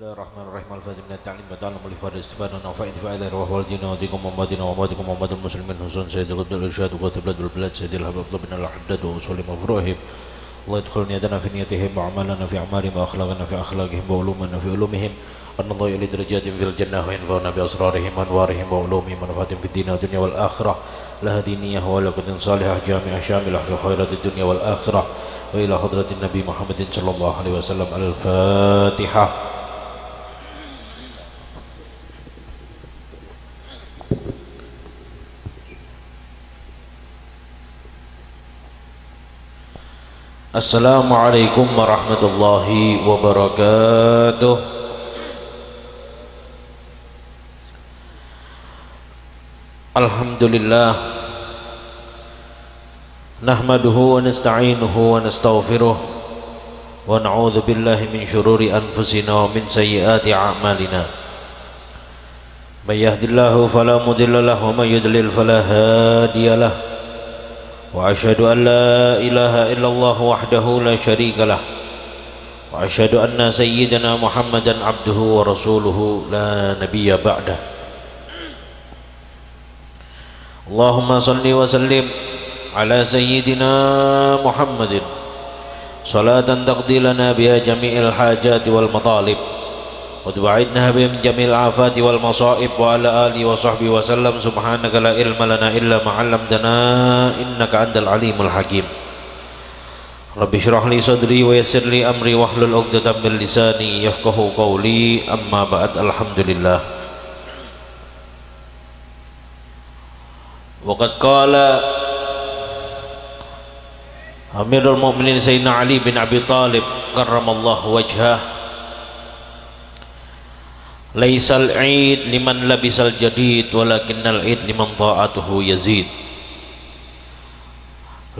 Bismillahirrahmanirrahim. Al-Fatihah min at-ta'lim wa ta'allum li fardhi istifadah wa nafa'id fa'idha wa wal jinna wa dikum muhammadin wa muhammadin muhammadul muslimin husun sayyidul qadr irsyad wa qatibul bilad sayyidil habib bin al-haddad wa usulim mafruhim Allah yadkhulni yadana fi niyatihim wa amalana fi a'malihim wa akhlaqana fi akhlaqihim wa ulumana fi ulumihim Allah yali darajatin fil jannah wa yanfa'una bi asrarihim wa anwarihim wa ulumihim wa nafatin fid din wa dunya wal akhirah laha diniyah wa laqatin salihah jami'ah syamilah fi khairatid dunya wal akhirah wa ila hadratin nabi Muhammadin sallallahu alaihi wasallam. Al-Fatihah. Assalamualaikum warahmatullahi wabarakatuh. Alhamdulillah nahmaduhu wa nasta'inuhu wa nastaghfiruh wa na'udzu billahi min syururi anfusina wa min sayyiati a'malina. May yahdihillahu fala mudilla lahu wa may yudlil fala hadiya lahu. وأشهد أن لا إله إلا الله وحده لا شريك له وأشهد أن سيدنا محمدا عبده ورسوله لا نبي بعده. اللهم صل وسلم على سيدنا محمد صلاة تقضي لنا بها جميع الحاجات والمطالب وتبعدنا بها من جميع الآفات والمصائب وعلى آله وصحبه وسلم. سبحانك لا علم لنا إلا ما علمتنا إنك أنت العليم الحكيم. رب اشرح لي صدري ويسر لي أمري واحلل عقدة من لساني يفقهوا قولي. أما بعد. الحمد لله. وقد قال أمير المؤمنين سيدنا علي بن أبي طالب كرم الله وجهه: Laisal id liman labisal jadid walakinnal id liman ta'atuhu yazid.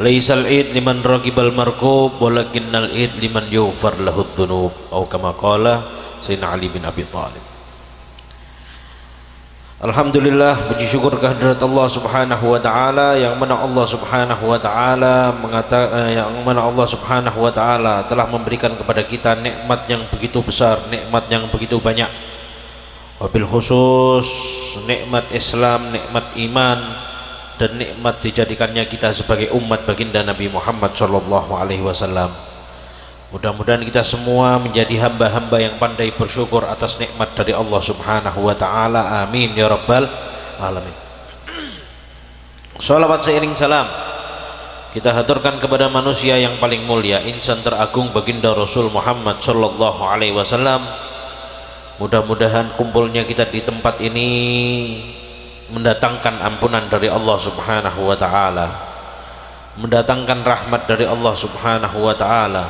Laisal id liman raqibal markub walakinnal id liman yughfar lahu dzunub. Atau kama qala Sayyidina Ali bin Abi Thalib. Alhamdulillah, puji syukur kehadirat Allah Subhanahu wa taala yang mana Allah Subhanahu wa taala telah memberikan kepada kita nikmat yang begitu besar, nikmat yang begitu banyak. Wabil khusus nikmat Islam, nikmat iman, dan nikmat dijadikannya kita sebagai umat baginda Nabi Muhammad sallallahu alaihi wasallam. Mudah-mudahan kita semua menjadi hamba-hamba yang pandai bersyukur atas nikmat dari Allah Subhanahu wa taala. Amin ya rabbal alamin. Shalawat seiring salam kita haturkan kepada manusia yang paling mulia, insan teragung baginda Rasul Muhammad sallallahu alaihi wasallam. Mudah-mudahan kumpulnya kita di tempat ini mendatangkan ampunan dari Allah Subhanahu wa taala, mendatangkan rahmat dari Allah Subhanahu wa taala,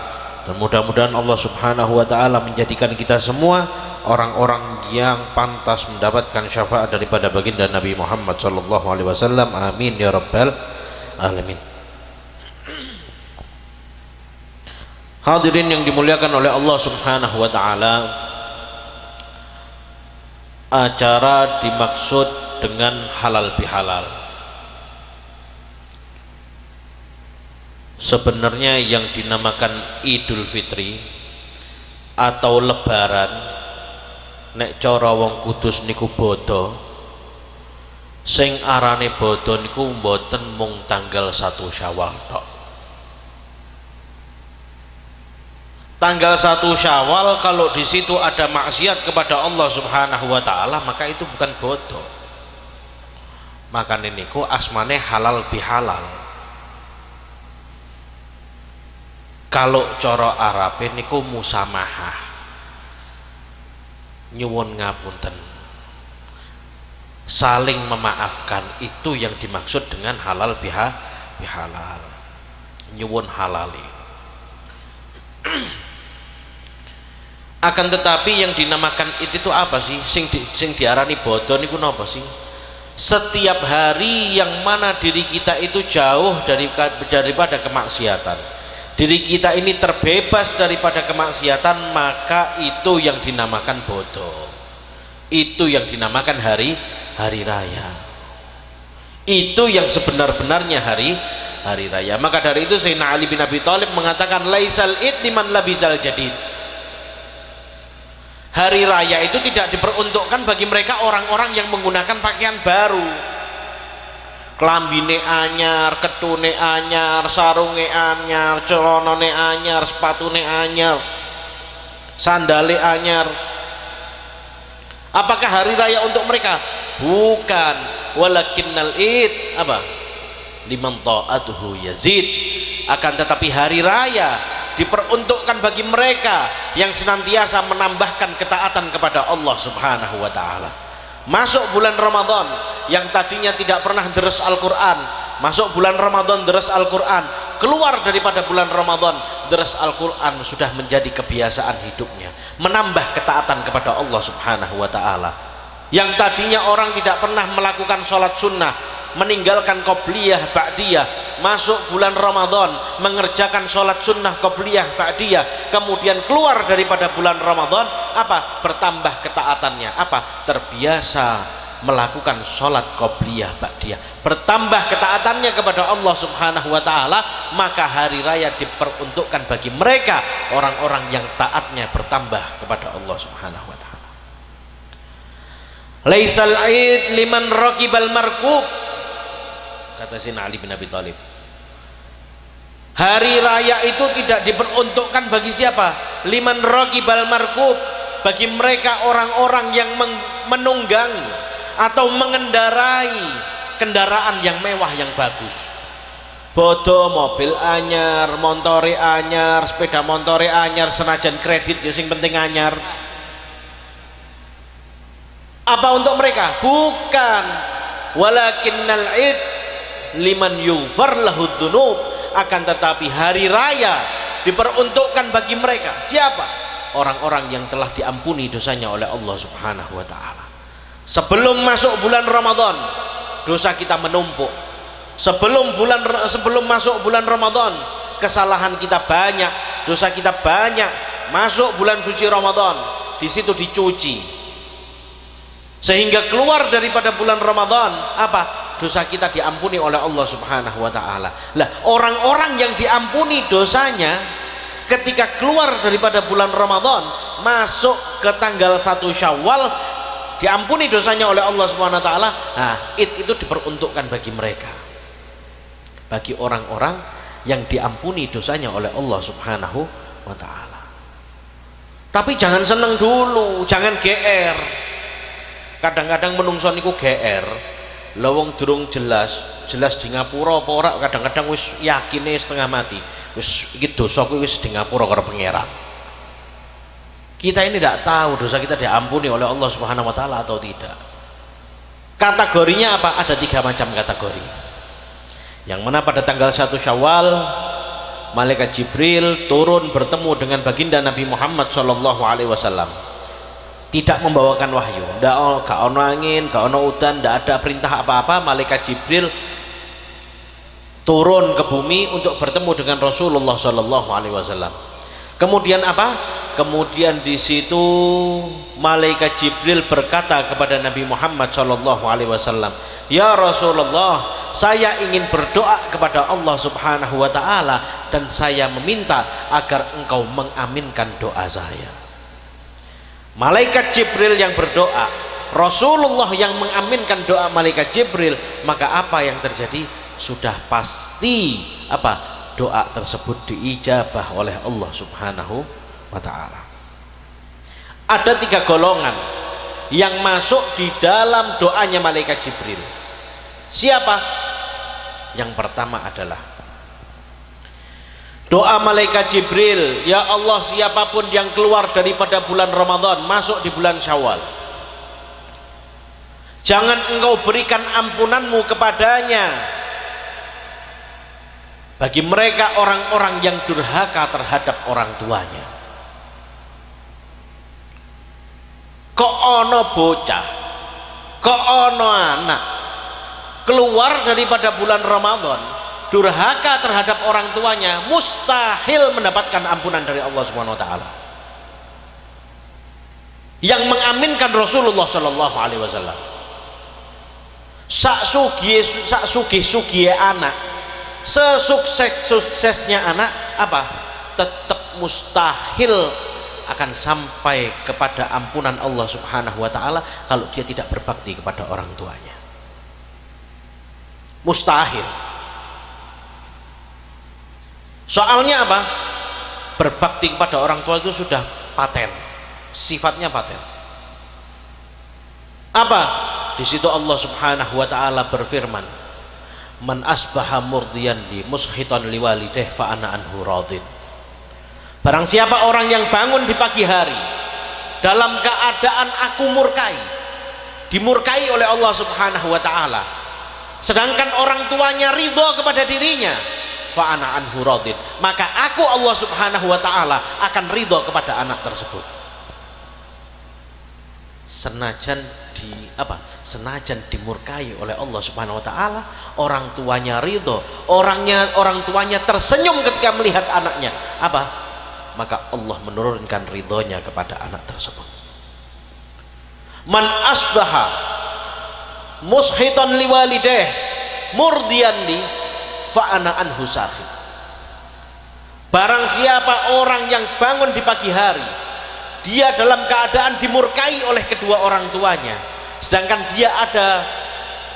dan mudah-mudahan Allah Subhanahu wa taala menjadikan kita semua orang-orang yang pantas mendapatkan syafaat daripada baginda Nabi Muhammad sallallahu alaihi wasallam. Amin ya rabbal alamin. Hadirin yang dimuliakan oleh Allah Subhanahu wa taala, acara dimaksud dengan halal bihalal. Sebenarnya yang dinamakan Idul Fitri atau Lebaran, nek cara wong Kudus niku bodo, sing arane bodo niku mboten mung tanggal 1 Syawal tok. Tanggal 1 Syawal kalau di situ ada maksiat kepada Allah Subhanahu wa taala, maka itu bukan bodoh. Maka niku asmane halal bihalal. Kalau cara Arabe niku musamahah, nyuwun ngapunten, saling memaafkan, itu yang dimaksud dengan halal bihalal, nyuwun halali. Akan tetapi yang dinamakan itu apa sih? Sing diarani bodoh niku napa sih? Setiap hari yang mana diri kita itu jauh daripada kemaksiatan, diri kita ini terbebas daripada kemaksiatan, maka itu yang dinamakan bodoh. Itu yang dinamakan hari raya. Itu yang sebenar-benarnya hari raya. Maka dari itu Sayyidina Ali bin Abi Thalib mengatakan laisal id liman labisal jadid. Hari raya itu tidak diperuntukkan bagi mereka orang-orang yang menggunakan pakaian baru, klambine anyar, ketune anyar, sarunge anyar, celonone anyar, sepatune anyar, sandale anyar. Apakah hari raya untuk mereka? Bukan. Walakinnal id apa? Liman ta'atuhu yazid. Akan tetapi hari raya diperuntukkan bagi mereka yang senantiasa menambahkan ketaatan kepada Allah Subhanahu wa taala. Masuk bulan Ramadan yang tadinya tidak pernah deres Al-Qur'an, masuk bulan Ramadan deres Al-Qur'an, keluar daripada bulan Ramadan deres Al-Qur'an, sudah menjadi kebiasaan hidupnya, menambah ketaatan kepada Allah Subhanahu wa taala. Yang tadinya orang tidak pernah melakukan sholat sunnah, meninggalkan qobliyah ba'diyah, masuk bulan Ramadan mengerjakan sholat sunnah qobliyah ba'diyah, kemudian keluar daripada bulan Ramadan, apa? Bertambah ketaatannya, apa? Terbiasa melakukan sholat qobliyah ba'diyah, bertambah ketaatannya kepada Allah Subhanahu wa taala. Maka hari raya diperuntukkan bagi mereka orang-orang yang taatnya bertambah kepada Allah Subhanahu wa taala. Laisal id liman raqibal markub, kata Sayyidina Ali bin Abi Thalib. Hari raya itu tidak diperuntukkan bagi siapa? Liman raqibal markub, bagi mereka orang-orang yang menunggangi atau mengendarai kendaraan yang mewah yang bagus. Bodo mobil anyar, montore anyar, sepeda montore anyar, senajan kredit ya sing penting anyar. Apa untuk mereka? Bukan. Walakinnal id liman yughfar lahu dzunub. Akan tetapi hari raya diperuntukkan bagi mereka siapa? Orang-orang yang telah diampuni dosanya oleh Allah Subhanahu wa taala. Sebelum masuk bulan Ramadan, dosa kita menumpuk. Sebelum masuk bulan Ramadan, kesalahan kita banyak, dosa kita banyak. Masuk bulan suci Ramadan, di situ dicuci, sehingga keluar daripada bulan Ramadan, apa? Dosa kita diampuni oleh Allah Subhanahu wa taala. Lah, orang-orang yang diampuni dosanya ketika keluar daripada bulan Ramadan, masuk ke tanggal 1 Syawal, diampuni dosanya oleh Allah Subhanahu wa taala. Nah, itu diperuntukkan bagi mereka. Bagi orang-orang yang diampuni dosanya oleh Allah Subhanahu wa taala. Tapi jangan seneng dulu, jangan GR. Kadang-kadang menungso niku GR, lawang durung jelas di ngapura apa ora, kadang-kadang wis yakine setengah mati, wis iki dosaku wis di ngapura karo pangeran. Kita ini tidak tahu dosa kita diampuni oleh Allah Subhanahu wa taala atau tidak. Kategorinya apa? Ada 3 macam kategori. Yang mana pada tanggal 1 Syawal malaikat Jibril turun bertemu dengan baginda Nabi Muhammad sallallahu alaihi wasallam. Tidak membawakan wahyu, gak ono angin, gak ono udan, gak ada perintah apa-apa. Malaikat Jibril turun ke bumi untuk bertemu dengan Rasulullah Shallallahu Alaihi Wasallam. Kemudian apa? Kemudian di situ malaikat Jibril berkata kepada Nabi Muhammad Shallallahu Alaihi Wasallam, ya Rasulullah, saya ingin berdoa kepada Allah Subhanahu Wa Taala dan saya meminta agar engkau mengaminkan doa saya. Malaikat Jibril yang berdoa, Rasulullah yang mengaminkan doa malaikat Jibril, maka apa yang terjadi? Sudah pasti apa? Doa tersebut diijabah oleh Allah Subhanahu wa taala. Ada 3 golongan yang masuk di dalam doanya malaikat Jibril. Siapa? Yang pertama adalah doa malaikat Jibril, ya Allah, siapapun yang keluar daripada bulan Ramadan masuk di bulan Syawal, jangan engkau berikan ampunanmu kepadanya. Bagi mereka orang-orang yang durhaka terhadap orang tuanya. Kok ono bocah, kok ono anak keluar daripada bulan Ramadan durhaka terhadap orang tuanya, mustahil mendapatkan ampunan dari Allah Subhanahu wa taala. Yang mengaminkan Rasulullah Shallallahu alaihi wasallam. Sak sugih anak, sesukses-suksesnya anak, apa? Tetap mustahil akan sampai kepada ampunan Allah Subhanahu wa taala kalau dia tidak berbakti kepada orang tuanya. Mustahil. Soalnya apa? Berbakti kepada orang tua itu sudah paten, sifatnya paten. Apa? Di situ Allah Subhanahu wa taala berfirman, "Man asbaha murdiyan li mushitan liwalideh fa ana anhu radin." Barang siapa orang yang bangun di pagi hari dalam keadaan aku murkai, dimurkai oleh Allah Subhanahu wa taala, sedangkan orang tuanya ridho kepada dirinya, fa ana anhu radin, maka aku Allah Subhanahu wa taala akan ridho kepada anak tersebut. Senajan dimurkai oleh Allah Subhanahu wa taala, orang tuanya ridho, orang tuanya tersenyum ketika melihat anaknya, maka Allah menurunkan ridhonya kepada anak tersebut. Man asbaha mushitan liwalideh murdiyan li fa ana anhu sakhid. Barang siapa orang yang bangun di pagi hari, dia dalam keadaan dimurkai oleh kedua orang tuanya, sedangkan dia ada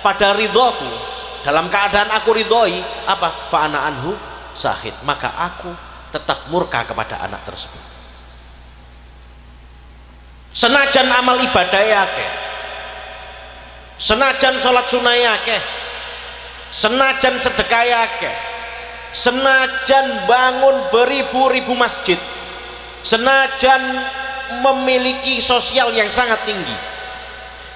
pada ridhoku, dalam keadaan aku ridhoi, fa ana anhu sakhid, maka aku tetap murka kepada anak tersebut. Senajan amal ibadah akeh, senajan sholat sunah akeh, senajan sedekah akeh, senajan bangun beribu-ribu masjid, senajan memiliki sosial yang sangat tinggi,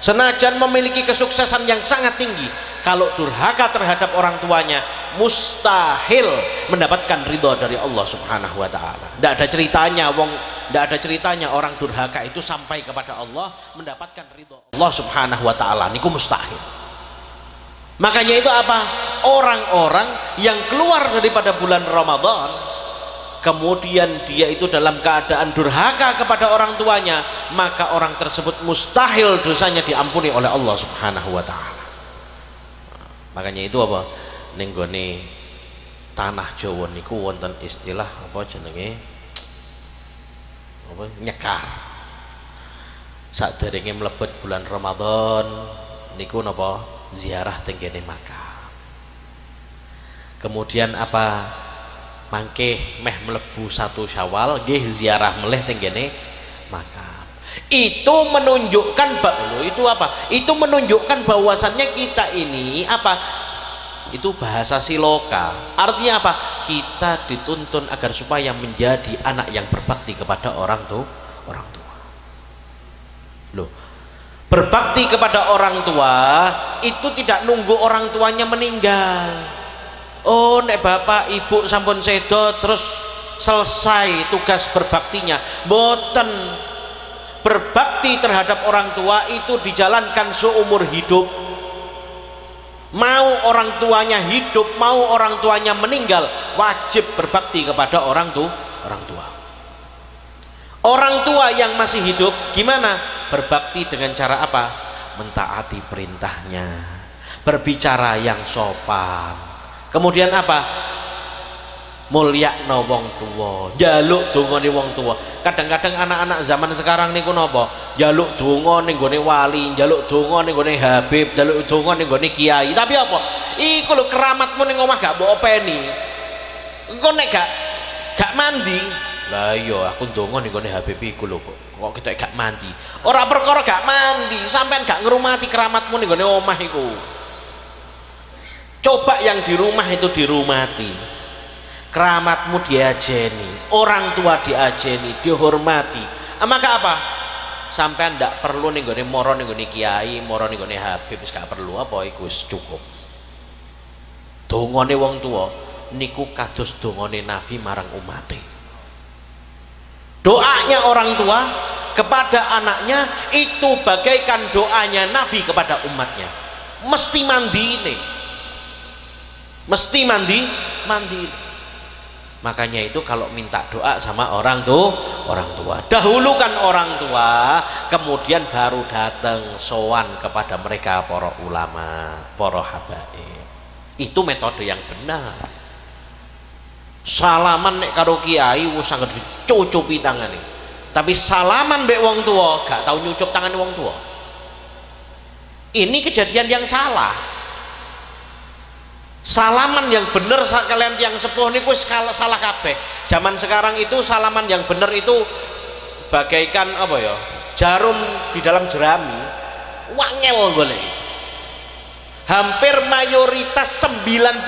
senajan memiliki kesuksesan yang sangat tinggi, kalau durhaka terhadap orang tuanya, mustahil mendapatkan ridho dari Allah Subhanahu wa taala. Tidak ada ceritanya orang durhaka itu sampai kepada Allah mendapatkan ridho Allah Subhanahu wa taala, niku mustahil. Makanya itu orang-orang yang keluar daripada bulan Ramadan kemudian dia itu dalam keadaan durhaka kepada orang tuanya, maka orang tersebut mustahil dosanya diampuni oleh Allah Subhanahu wa taala. Makanya itu ning gone tanah Jawa niku wonten istilah jenenge nyekar. Saderenge mlebet bulan Ramadan niku ziarah teng kene makam. Kemudian mangke meh mlebu 1 Syawal nggih ziarah meleh teng kene makam. Itu menunjukkan Itu menunjukkan bahwasannya kita ini itu bahasa siloka. Artinya kita dituntun agar supaya menjadi anak yang berbakti kepada orang tua. Loh, berbakti kepada orang tua itu tidak nunggu orang tuanya meninggal. Oh, nek bapak ibu sampun sedo terus selesai tugas berbaktinya. Boten. Berbakti terhadap orang tua itu dijalankan seumur hidup. Mau orang tuanya hidup, mau orang tuanya meninggal, wajib berbakti kepada orang tua. Orang tua yang masih hidup gimana? Berbakti dengan cara mentaati perintahnya, berbicara yang sopan, kemudian mulyakno wong tuwa, njaluk dongane wong tuwa. Kadang-kadang anak-anak zaman sekarang niku njaluk donga ning gone wali, njaluk donga ning gone habib, njaluk donga ning gone kiai. Tapi iku lho keramatmu ning omah gak mbok openi. Engko nek gak mandi, lah iya aku donga ning gone habib iku lho kok ketok gak mandi. Ora perkara gak mandi, sampean gak ngrumati keramatmu ning gone omah iku. Coba yang di rumah itu dirumati. Keramatmu diajeni, orang tua diajeni, dihormati. Maka sampean ndak perlu ning gone moro ning gone kiai, moro ning gone habib, wis gak perlu iku wis cukup. Dongane wong tua niku kados dongane Nabi marang umate. Doanya orang tua kepada anaknya itu bagaikan doanya Nabi kepada umatnya. Mesti mandi. Makanya itu kalau minta doa sama orang tua, dahulukan orang tua, kemudian baru datang sowan kepada mereka para ulama, para habaib. Itu metode yang benar. Salaman nek karo kiai wis sanget dicucupi tangane. Tapi salaman mbek wong tua gak tahu nyucuk tangan wong tua. Ini kejadian yang salah. Salaman yang bener kalian tiang sepuh niku salah kabeh. Zaman sekarang itu salaman yang bener itu bagaikan apa ya? Jarum di dalam jerami. Wangel boleh. Hampir mayoritas 90%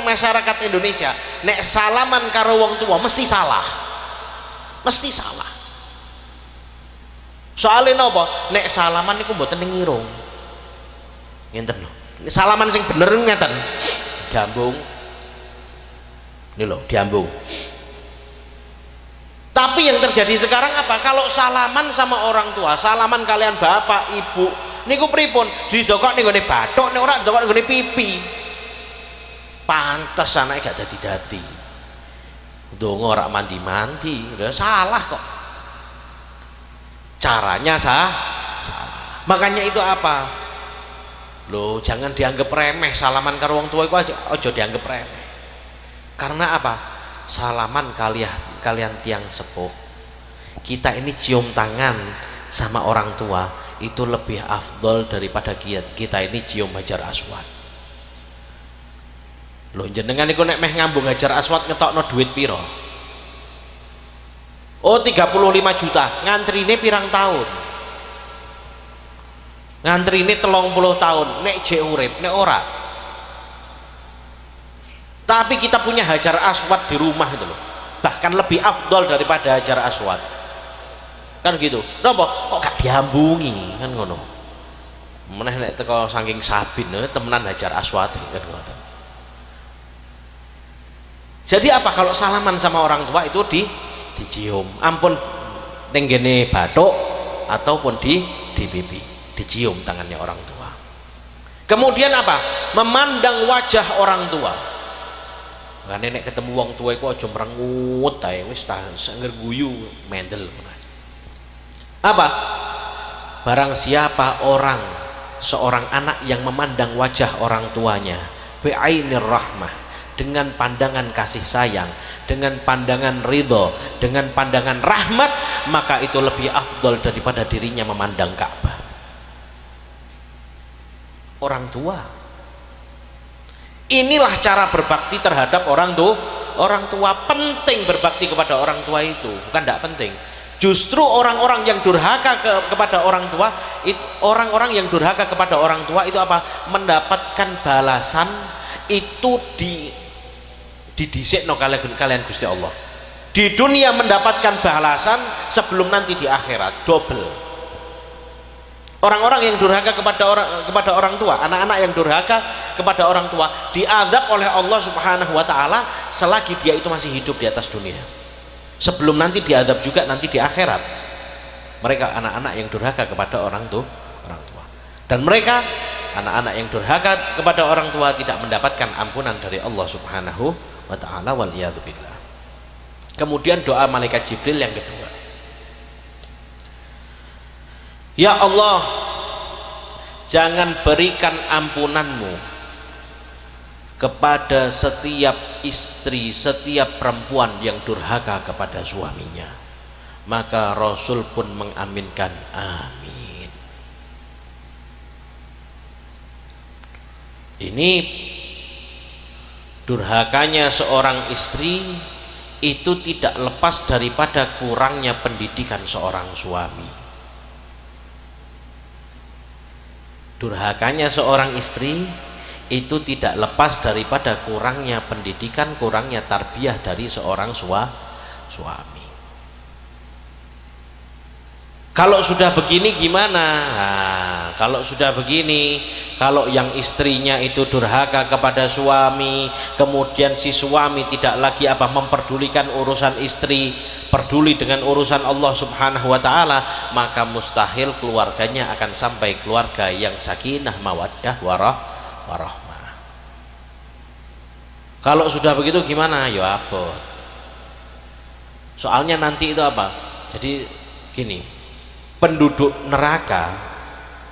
masyarakat Indonesia nek salaman karo wong tua mesti salah. Mesti salah. Soalnya napa? Nek salaman niku mboten ngirung. Ngenten lho. Salaman sing bener ngeten. Diambung. Ini lho, diambung. Tapi yang terjadi sekarang apa? Kalau salaman sama orang tua, salaman kalian bapak, ibu, niku pripun? Didokok ning gone bathuk, nek ora didokok ning gone pipi. Pantes anake gak dadi-dadi. Ndonga ora mandi-mandi, lha salah kok. Caranya salah. Makanya itu apa? Loh, jangan dianggap remeh salaman karo wong tua iku aja dianggap remeh. Karena apa? Salaman kalian tiang sepuh, kita ini cium tangan sama orang tua itu lebih afdol daripada kita ini cium hajar aswad. Loh, jenengan niku nek meh ngambung hajar aswad ngetokno duit piro? Oh, 35 juta. Ngantrine pirang tahun? Ngantrine 30 tahun. Nek jek urip, nek ora. Tapi kita punya hajar aswad di rumah itu loh, bahkan lebih afdol daripada hajar aswad, kan gitu. Napa kok gak diambungi kan ngono? Meneh nek teko saking sabin temenan hajar aswad kan ngoten. Jadi apa kalau salaman sama orang tua itu dicium, ampun ning ngene bathuk ataupun di pipi, dicium tangannya orang tua. Kemudian apa? Memandang wajah orang tua. Lah nek ketemu wong tua iku aja merengut ae wis ta senger guyu mendel. Apa? Barang siapa seorang anak yang memandang wajah orang tuanya bi'ainir rahmah, dengan pandangan kasih sayang, dengan pandangan ridho, dengan pandangan rahmat, maka itu lebih afdol daripada dirinya memandang Ka'bah. Orang tua. Inilah cara berbakti terhadap orang tua. Penting berbakti kepada orang tua itu, bukan tidak penting. Justru orang-orang yang durhaka kepada orang tua, orang-orang yang durhaka kepada orang tua itu apa? Mendapatkan balasan itu didisikno kalian Gusti Allah. Di dunia mendapatkan balasan sebelum nanti di akhirat double. Orang-orang yang durhaka kepada orang tua, anak-anak yang durhaka kepada orang tua diazab oleh Allah Subhanahu wa taala selagi dia itu masih hidup di atas dunia. Sebelum nanti diazab juga nanti di akhirat. Mereka anak-anak yang durhaka kepada orang tua. Dan mereka anak-anak yang durhaka kepada orang tua tidak mendapatkan ampunan dari Allah Subhanahu wa taala wal iyad billah. Kemudian doa malaikat Jibril yang kedua. Ya Allah, jangan berikan ampunanmu kepada setiap istri, setiap perempuan yang durhaka kepada suaminya. Maka Rasul pun mengaminkan amin. Ini durhakanya seorang istri itu tidak lepas daripada kurangnya pendidikan seorang suami. Durhakanya seorang istri itu tidak lepas daripada kurangnya pendidikan, kurangnya tarbiyah dari seorang suami. Kalau sudah begini gimana? Nah, kalau sudah begini, kalau yang istrinya itu durhaka kepada suami, kemudian si suami tidak lagi memperdulikan urusan istri, peduli dengan urusan Allah Subhanahu wa taala, maka mustahil keluarganya akan sampai keluarga yang sakinah, mawaddah, warahmah. Kalau sudah begitu gimana? Ya apa? Soalnya nanti itu apa? Jadi gini, penduduk neraka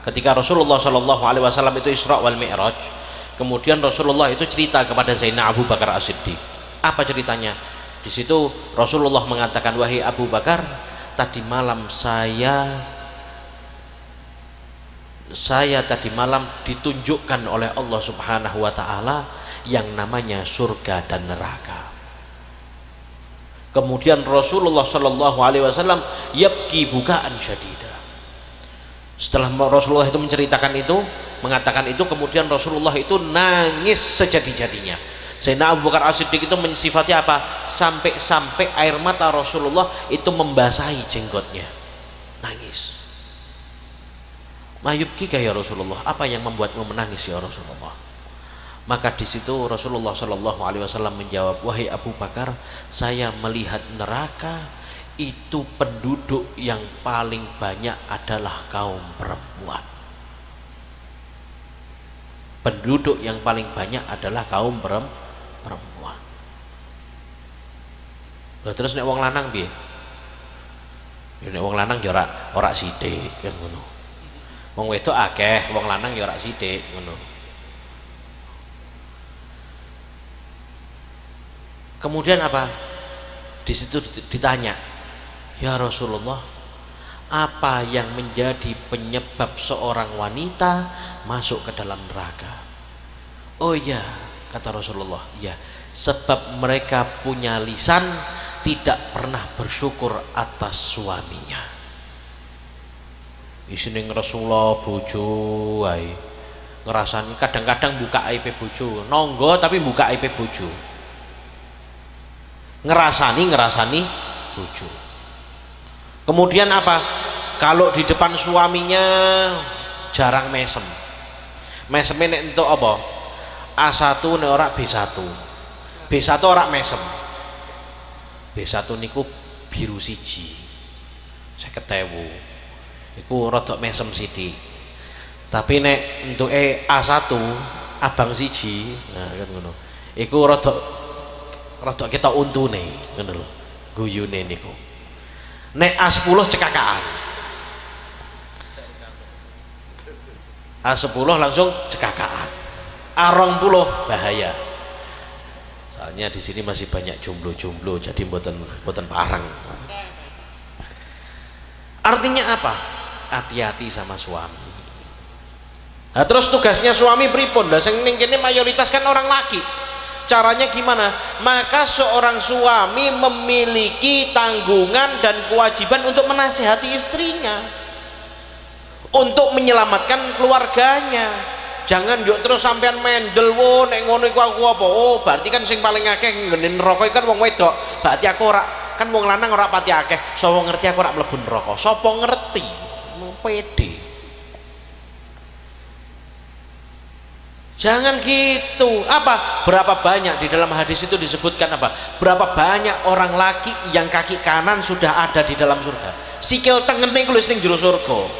ketika Rasulullah SAW itu Isra wal Mi'raj, kemudian Rasulullah itu cerita kepada Zainal Abu Bakar As-Siddiq. Apa ceritanya? Di situ Rasulullah mengatakan, wahai Abu Bakar, tadi malam saya tadi malam ditunjukkan oleh Allah Subhanahu wa taala yang namanya surga dan neraka. Kemudian Rasulullah Shallallahu alaihi wasallam yabki bukaan syadida. Setelah Rasulullah itu menceritakan itu, mengatakan itu, kemudian Rasulullah itu nangis sejadi-jadinya. Sayyidina Abu Bakar As-Siddiq itu mensifati apa? Sampai air mata Rasulullah itu membasahi jenggotnya. Nangis. Mayubkika ya Rasulullah, apa yang membuatmu menangis ya Rasulullah? Maka di situ Rasulullah Shallallahu alaihi wasallam menjawab, wahai Abu Bakar, saya melihat neraka itu penduduk yang paling banyak adalah kaum perempuan. Penduduk yang paling banyak adalah kaum perempuan. Lah terus nek wong lanang piye? Ya nek wong lanang ya ora sithik kan ngono. Wong wedok akeh, wong lanang ya ora sithik ngono. Kemudian apa? Di situ ditanya, ya Rasulullah, apa yang menjadi penyebab seorang wanita masuk ke dalam neraka? Oh ya, kata Rasulullah, ya, sebab mereka punya lisan tidak pernah bersyukur atas suaminya. Isine Rasulullah bojo wae ngrasani, kadang-kadang buka aib bojo, nonggo tapi buka aib bojo. Ngerasani bojo. Kemudian apa? Kalau di depan suaminya jarang mesem. Meseme nek entuk apa? A1 nek ora B1. B1 ora mesem. B1 niku biru siji. 50.000. Iku rada mesem sithik. Tapi nek entuke A1 abang siji, nah kan ngono. Iku rada kita untune, ngono lho. Guyune niku. Nek A10 cekakaan. A10 langsung cekakaan. A20 bahaya. Soalnya di sini masih banyak jomblo-jomblo, jadi mboten parang. Artinya apa? Hati-hati sama suami. Nah, terus tugasnya suami pripun? Lah sing ning kene mayoritas kan orang laki. Caranya gimana? Maka seorang suami memiliki tanggungan dan kewajiban untuk menasihati istrinya, untuk menyelamatkan keluarganya. Jangan yuk terus sampean mendel, wo nek ngono iku aku apa? Oh, berarti kan sing paling akeh ngene neraka kan wong wedok. Berarti aku ora, kan wong lanang ora pati akeh. Sapa ngerti aku ora mlebu neraka? Sapa ngerti? Pede. Jangan gitu. Apa? Berapa banyak di dalam hadis itu disebutkan apa? Berapa banyak orang laki yang kaki kanan sudah ada di dalam surga. Sikil tengene iku wis ning jero surga.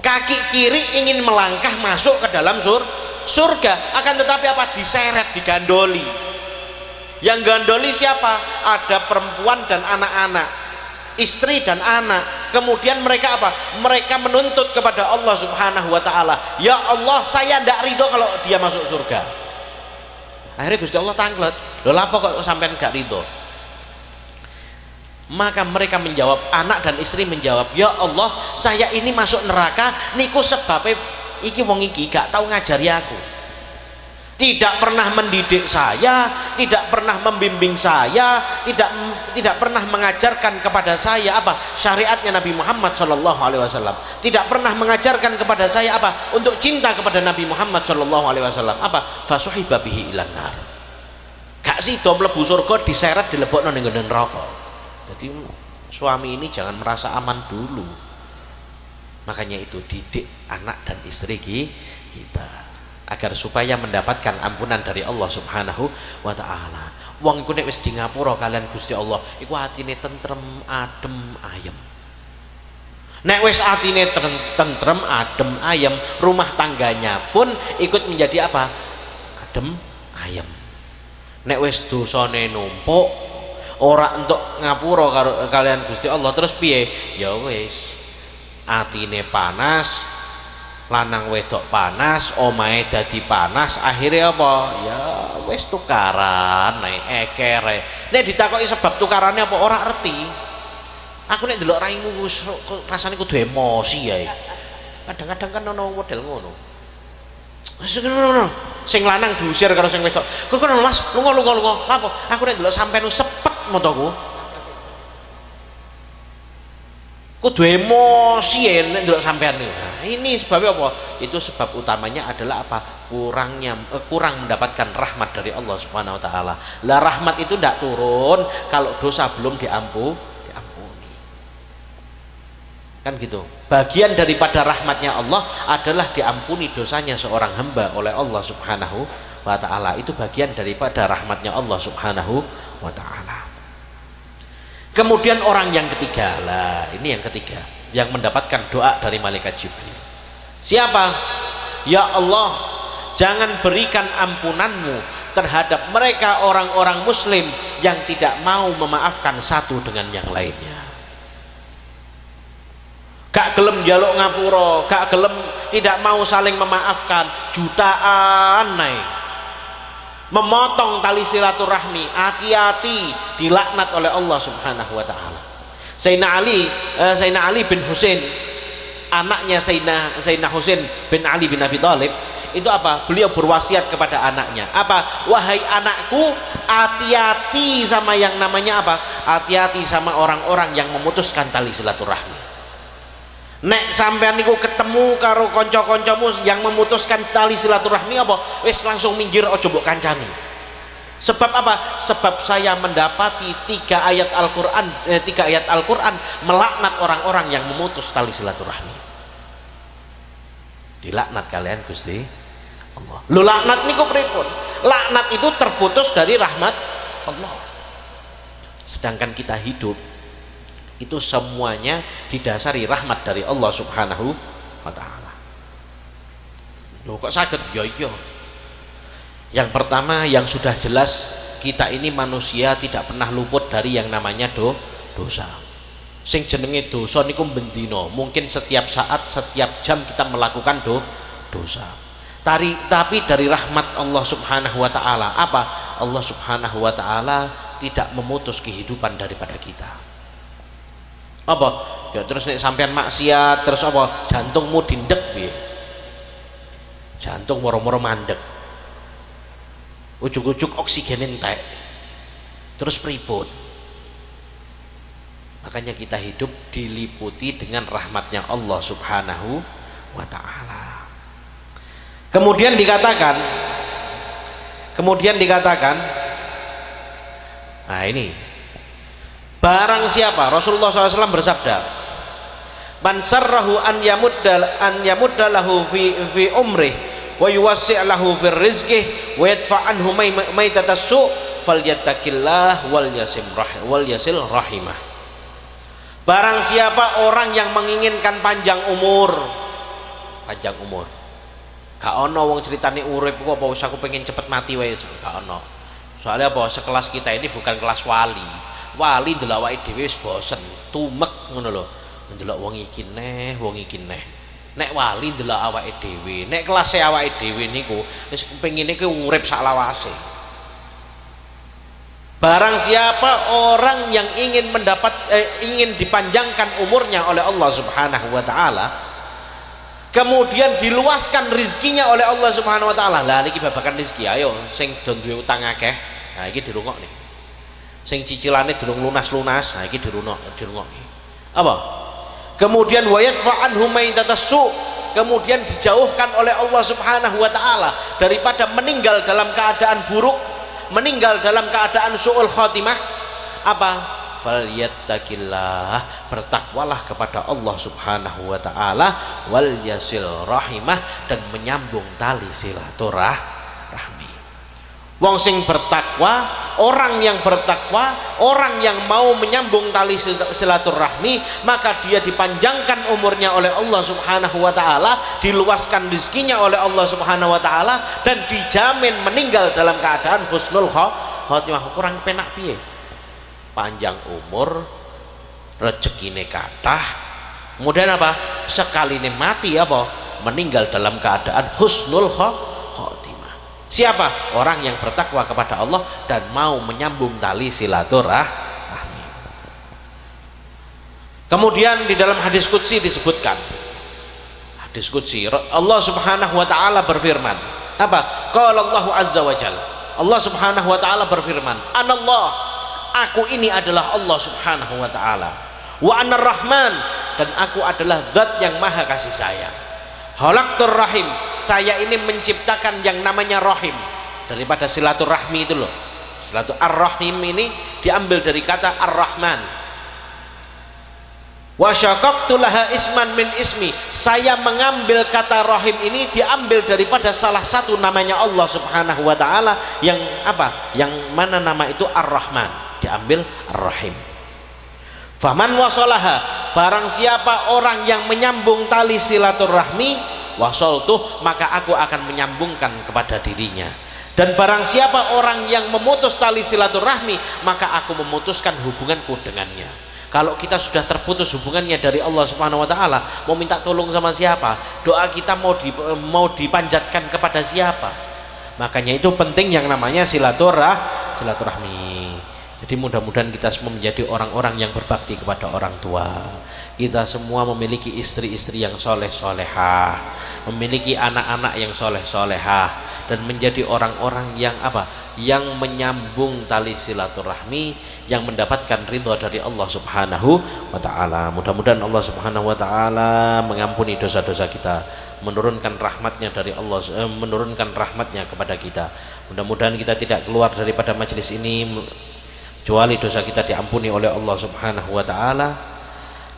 Kaki kiri ingin melangkah masuk ke dalam surga, akan tetapi apa? Diseret, digandoli. Yang gandoli siapa? Ada perempuan dan anak-anak, istri dan anak. Kemudian mereka apa? Mereka menuntut kepada Allah Subhanahu wa taala, ya Allah, saya tidak ridho kalau dia masuk surga. Akhirnya Gusti Allah tanglet, lho lapo kok sampean gak ridho? Maka mereka menjawab, anak dan istri menjawab, ya Allah, saya ini masuk neraka niku sebabnya iki wong iki gak tahu ngajari aku, tidak pernah mendidik saya, tidak pernah membimbing saya, tidak pernah mengajarkan kepada saya apa? Syariatnya Nabi Muhammad Shallallahu alaihi wasallam. Tidak pernah mengajarkan kepada saya apa? Untuk cinta kepada Nabi Muhammad Shallallahu alaihi wasallam. Apa? Fasuhiba bihi ilan nar. Gak sida mlebu surga diseret dilebokno ning nggon neraka. Jadi suami ini jangan merasa aman dulu. Makanya itu didik anak dan istri kita agar supaya mendapatkan ampunan dari Allah Subhanahu wa taala. Wong iku nek wis di ngapura kalian Gusti Allah, iku atine tentrem, adem, ayem. Nek wis atine tentrem, adem, ayem, rumah tangganya pun ikut menjadi apa? Adem, ayem. Nek wis dosane numpuk, ora entuk ngapura karo kalian Gusti Allah, terus piye? Ya wis atine panas, lanang wedok panas, omahe dadi panas, akhirnya apa? Ya wis tukaran, naik ekere. Nek ditakoki sebab tukarannya apa ora ngerti. Aku nek ndelok raimu rasane kudu emosi ya. Kadang-kadang kan ono model ngono. Sing lanang diusir karo sing wedok. Kok kono Mas, lunga. Lapo? Aku nek ndelok sampean sepet motoku. Kudu emosi ya nek ndelok sampean niku. Nah, ini sebabnya apa? Itu sebab utamanya adalah apa? Kurang mendapatkan rahmat dari Allah Subhanahu wa taala. Lah rahmat itu tidak turun kalau dosa belum diampuni. Kan gitu. Bagian daripada rahmatnya Allah adalah diampuni dosanya seorang hamba oleh Allah Subhanahu wa taala. Itu bagian daripada rahmatnya Allah Subhanahu wa taala. Kemudian orang yang ketiga, lah ini yang ketiga yang mendapatkan doa dari malaikat Jibril. Siapa? Ya Allah, jangan berikan ampunanmu terhadap mereka orang-orang muslim yang tidak mau memaafkan satu dengan yang lainnya. Gak gelem njaluk ngapura, gak gelem, tidak mau saling memaafkan, jutaan naik. Memotong tali silaturahmi, hati-hati dilaknat oleh Allah Subhanahu wa taala. Sayyidina Ali bin Husain, anaknya Sayyidina Husain bin Ali bin Abi Thalib, itu apa? Beliau berwasiat kepada anaknya. Apa? Wahai anakku, hati-hati sama yang namanya apa? Hati-hati sama orang-orang yang memutuskan tali silaturahmi. Nek sampean niku ketemu karo kanca-kancamu yang memutuskan tali silaturahmi apa? Wis langsung minggir, ojo mbok kancani. Sebab apa? Sebab saya mendapati 3 ayat Al-Qur'an melaknat orang-orang yang memutus tali silaturahmi. Dilaknat kalian Gusti Allah. Lu laknat niku pripun? Laknat itu terputus dari rahmat Allah. Sedangkan kita hidup itu semuanya didasari rahmat dari Allah Subhanahu wa taala. Loh kok saged? Ya iya. Yang pertama yang sudah jelas, kita ini manusia tidak pernah luput dari yang namanya dosa. Sing jenenge dosa niku bendina, mungkin setiap saat, setiap jam kita melakukan dosa. Tapi dari rahmat Allah Subhanahu wa taala apa? Allah Subhanahu wa taala tidak memutus kehidupan daripada kita. Apa? Ya terus nek sampean maksiat terus apa? Jantungmu dindek piye? Jantung moro-moro mandek. Ujug-ujug oksigen entek. Terus pripun? Makanya kita hidup diliputi dengan rahmatnya Allah Subhanahu wa taala. Kemudian dikatakan, nah ini barang siapa, Rasulullah SAW bersabda, man sarrahu an yamudda lahu fi umrih wa yuwassi' lahu fi rizqih wa yadfa' anhu maitatas su' falyattaqillah wal yasil rahimah. Barang siapa orang yang menginginkan panjang umur, gak ono wong ceritane urip kok apa wis aku pengen cepet mati wae, gak ono. Soalnya apa, sekelas kita ini bukan kelas wali ndelok awake dhewe wis bosen, tumek ngono lho. Ndelok wong iki neh. Nek wali ndelok awake dhewe, nek kelase awake dhewe niku wis pengine ki urip sak lawase. Barang siapa orang yang ingin ingin dipanjangkan umurnya oleh Allah Subhanahu wa taala, kemudian diluaskan rizkinya oleh Allah Subhanahu wa taala. Lah niki babakan rezeki, ayo sing do duwe utang akeh, nah iki dirungokne. Sing cicilane durung lunas, nah iki dirungoki. Apa? Kemudian wayadfa anhum maitatassu, kemudian dijauhkan oleh Allah Subhanahu wa taala daripada meninggal dalam keadaan buruk, meninggal dalam keadaan su'ul khatimah. Apa? Falyattaqillah, bertakwalah kepada Allah Subhanahu wa taala, wal yasil rahimah, dan menyambung tali silaturahmi. Wong sing bertakwa, orang yang bertakwa, orang yang mau menyambung tali silaturahmi, maka dia dipanjangkan umurnya oleh Allah Subhanahu wa taala, diluaskan rezekinya oleh Allah Subhanahu wa taala, dan dijamin meninggal dalam keadaan husnul khotimah. Kurang penak piye? Panjang umur, rezekine kathah. Kemudian apa? Sekaline mati apa? meninggal dalam keadaan husnul khotimah. Siapa? Orang yang bertakwa kepada Allah dan mau menyambung tali silaturahmi. Kemudian di dalam hadis qudsi disebutkan, hadis qudsi, Allah Subhanahu wa taala berfirman, apa? Qala Allahu azza wa jalla, Allah Subhanahu wa taala berfirman, Anallah, aku ini adalah Allah Subhanahu wa taala, wa anar rahman, dan aku adalah zat yang maha kasih sayang. Halaqtur rahim, saya ini menciptakan yang namanya rahim, daripada silaturahmi itu loh. Ar-rahim ini diambil dari kata ar-rahman. Wa syaqaqtu laha isman min ismi, saya mengambil kata rahim ini diambil daripada salah satu namanya Allah Subhanahu wa taala, yang apa? Yang mana nama itu ar-rahman, diambil ar-rahim. Faman wasolaha, barang siapa orang yang menyambung tali silaturahmi, wasoltuh, maka aku akan menyambungkan kepada dirinya. Dan barang siapa orang yang memutus tali silaturahmi, maka aku memutuskan hubunganku dengannya. Kalau kita sudah terputus hubungannya dari Allah Subhanahu wa taala, mau minta tolong sama siapa? Doa kita mau dipanjatkan kepada siapa? Makanya itu penting yang namanya silaturahmi. Jadi mudah-mudahan kita semua menjadi orang-orang yang berbakti kepada orang tua. Kita semua memiliki istri-istri yang soleh-solehah, memiliki anak-anak yang soleh-solehah, dan menjadi orang-orang yang apa? Yang menyambung tali silaturahmi, yang mendapatkan ridha dari Allah Subhanahu wa taala. Mudah-mudahan Allah Subhanahu wa taala mengampuni dosa-dosa kita, menurunkan rahmatnya dari Allah, menurunkan rahmatnya kepada kita. Mudah-mudahan kita tidak keluar daripada majelis ini kecuali dosa kita diampuni oleh Allah Subhanahu wa taala,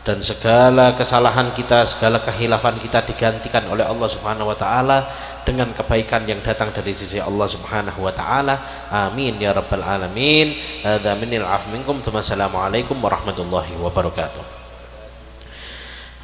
dan segala kesalahan kita, segala kehilafan kita digantikan oleh Allah Subhanahu wa taala dengan kebaikan yang datang dari sisi Allah Subhanahu wa taala. Amin ya rabbal alamin. Hadza minil af minkum. Assalamualaikum warahmatullahi wabarakatuh.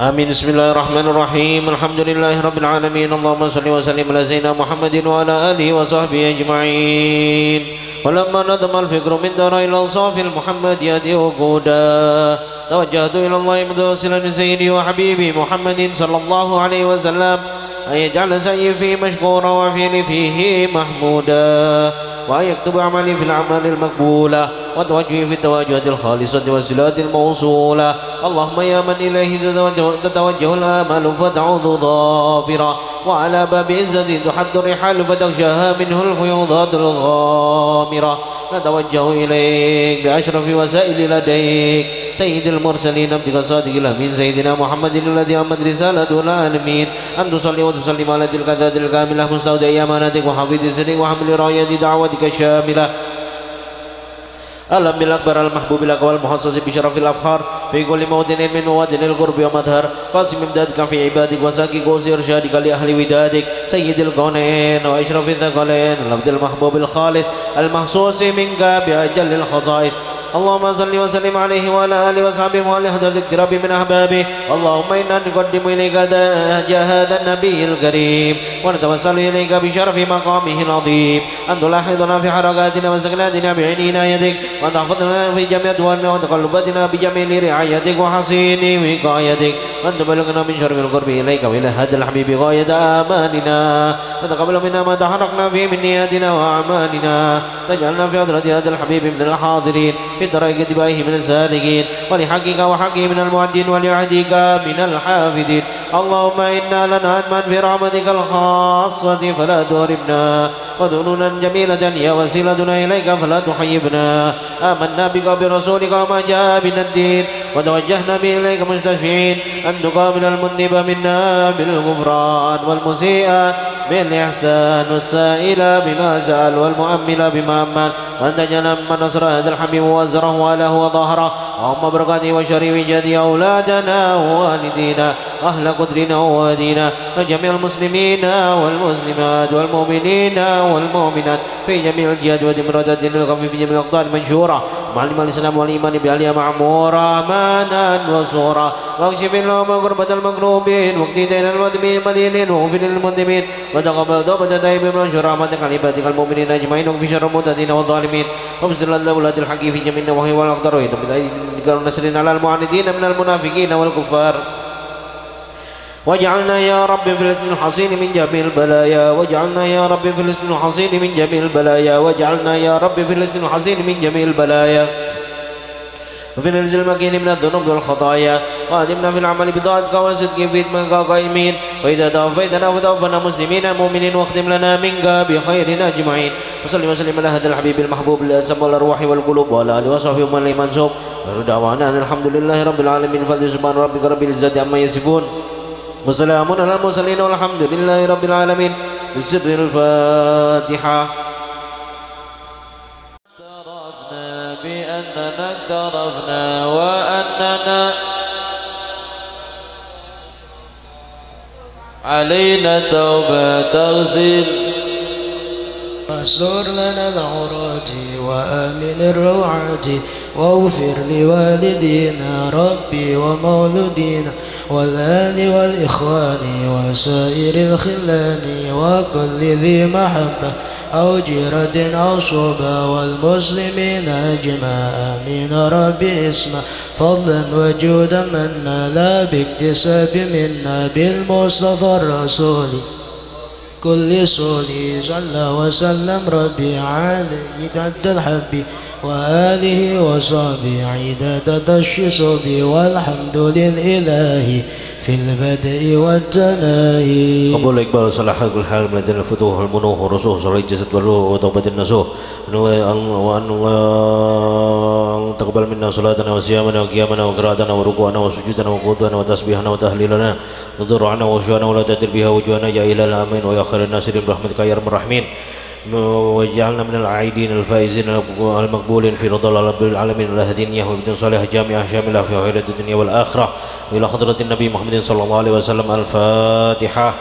Amin. Bismillahirrahmanirrahim. Alhamdulillahirabbil alamin. Allahumma shalli wa sallim ala sayyidina Muhammadin wa ala alihi wa sahbihi ajma'in. Walamma nadama al-fikru min dara ila safil Muhammadiyati uquda, tawajjahtu ila Allah mutawasilan bi sayyidi wa habibi Muhammadin sallallahu alaihi wasallam an yaj'ala sayyi fi mashkura wa fi'li fihi mahmuda, wa yaktubu amali fil a'malil maqbula, wa tawajjuhi fi tawajuhil khalisati wa silatil mawsula. Allahumma ya man ilaihi tatawajjahu al-amalu fata'udhu dhafira, wa ala babi izzati tuhaddu rihal fataghshaha minhu al-fuyudatul ghamira. Natawajjahu ilaik bi ashrafi wasaili ladaik sayyidil mursalin abdika sadiqil amin sayyidina Muhammadin alladhi amad risalatul alamin, an tusalli wa tusallim ala tilka dhatil kamilah mustawdi amanatik wa hafidhi sirrik wa hamli rayati da'watika syamilah. Alam bil akbar al mahbubil aqwal muhassasi bi syarafil afkhar fi kulli mawdin min mawadinil qurbi wa madhar, qasim imdadika fi ibadik wa saqi qawsi irsyadika li ahli widadik sayyidil qawnain wa ashrafil thaqalain al abdil mahbubil khalis al mahsusi minka bi ajallil khasais. Allahumma salli wa sallim alaihi wa ala alihi wa sahbihi wa ala hadratil iktirabi min ahbabihi. Allahumma inna nuqaddimu ilayka hadha an-nabiyil karim wa natawassalu ilayka bi syarafi maqamihi al-azim an tulahidana fi harakatina wa saknatina bi 'ini inayatik wa tahfadhna fi jami' adwarina wa taqallubatina bi jamili ri'ayatik wa hasini wiqayatik wa tabalaghna min syarril qurbi ilayka wa ila hadal habibi ghayata amanina wa taqabbal minna ma taharrakna fi min niyatina wa a'malina taj'alna fi hadrati hadal habibi min al-hadirin بطريقة بائه من السالكين ولحقك وحقه من المعدين ولعهدك من الحافظين. اللهم إنا لنأمن في رحمتك الخاصة فلا تهربنا، وذنونا جميلة يا وسيلتنا إليك فلا تحيبنا. آمنا بك برسولك وما جاء من الدين وتوجهنا به إليك مستشفعين أن تقابل المذنب منا بالغفران والمسيء بالإحسان والسائل بما سأل والمؤمل بما أمل، وأن تجعل من نصر هذا الحبيب وزره وله وظهره. اللهم بركاته وشريف جدي أولادنا ووالدينا أهل قدرنا ووادينا وجميع المسلمين والمسلمات والمؤمنين والمؤمنات في جميع الجهات ودمرات الدين الخفيف في جميع الأقطار منشورة معلم الإسلام والإيمان بأهلها معمورة مانا وصورا، واكشف اللهم كربة المكروبين واقضي دين المدينين واغفر للمذنبين وتقبل توبة التائبين وانشر رحمتك على عبادك المؤمنين أجمعين واكف شر المعتدين والظالمين وابصر الدولة الحق في جميع النواحي والأقطار ويتم بأيديك ونصر على المعاندين من المنافقين والكفار. واجعلنا يا رب في الاسم الحصين من جميع البلايا واجعلنا يا رب في الاسم الحصين من جميع البلايا واجعلنا يا رب في الاسم الحصين من جميع البلايا وفي الرزق المكين من الذنوب والخطايا وأدمنا في العمل بطاعتك وصدق في خدمتك قائمين وإذا توفيتنا فتوفنا مسلمين مؤمنين واختم لنا منك بخير أجمعين وصلي وسلم على هذا الحبيب المحبوب لأسمى الأرواح والقلوب وعلى آله وصحبه ومن لمن سوق ودعوانا أن الحمد لله رب العالمين فضل سبحان ربك رب العزة عما يصفون وسلام على المرسلين والحمد لله رب العالمين بسر الفاتحة. اعترفنا بأننا اعترفنا وأننا علينا توبة تغسل واستر لنا العورات وآمن الروعات واغفر لوالدينا ربي ومولودينا والآل والإخوان وسائر الخلان وكل ذي محبة أو جيرة أو صحبة والمسلمين أجمع آمين ربي اسمع فضلا وجودا منا لا باكتساب منا بالمصطفى الرسول كل صولي صلى وسلم ربي عليه عد الحب وآله وصحبه عدادة الشصب والحمد لله في البدء والتناهي. قبول إقبال صلاح كل حال من الفتوح والمنوح والرسوح صلاح الجسد والروح وتوبة النسوح وأن الله تقبل منا صلاتنا وصيامنا وقيامنا وقراءتنا وركوعنا وسجودنا وقعودنا وتسبيحنا وتهليلنا نضر عنا وشوانا ولا تدر بها وجوهنا يا إله الآمين ويا خير الناصرين برحمتك يا أرحم الراحمين وجعلنا من العائدين الفائزين المقبولين في رضا رب العالمين الهدين يا وبدين صالح جامعة شاملة في خير الدنيا والآخرة وإلى حضرة النبي محمد صلى الله عليه وسلم. الفاتحة.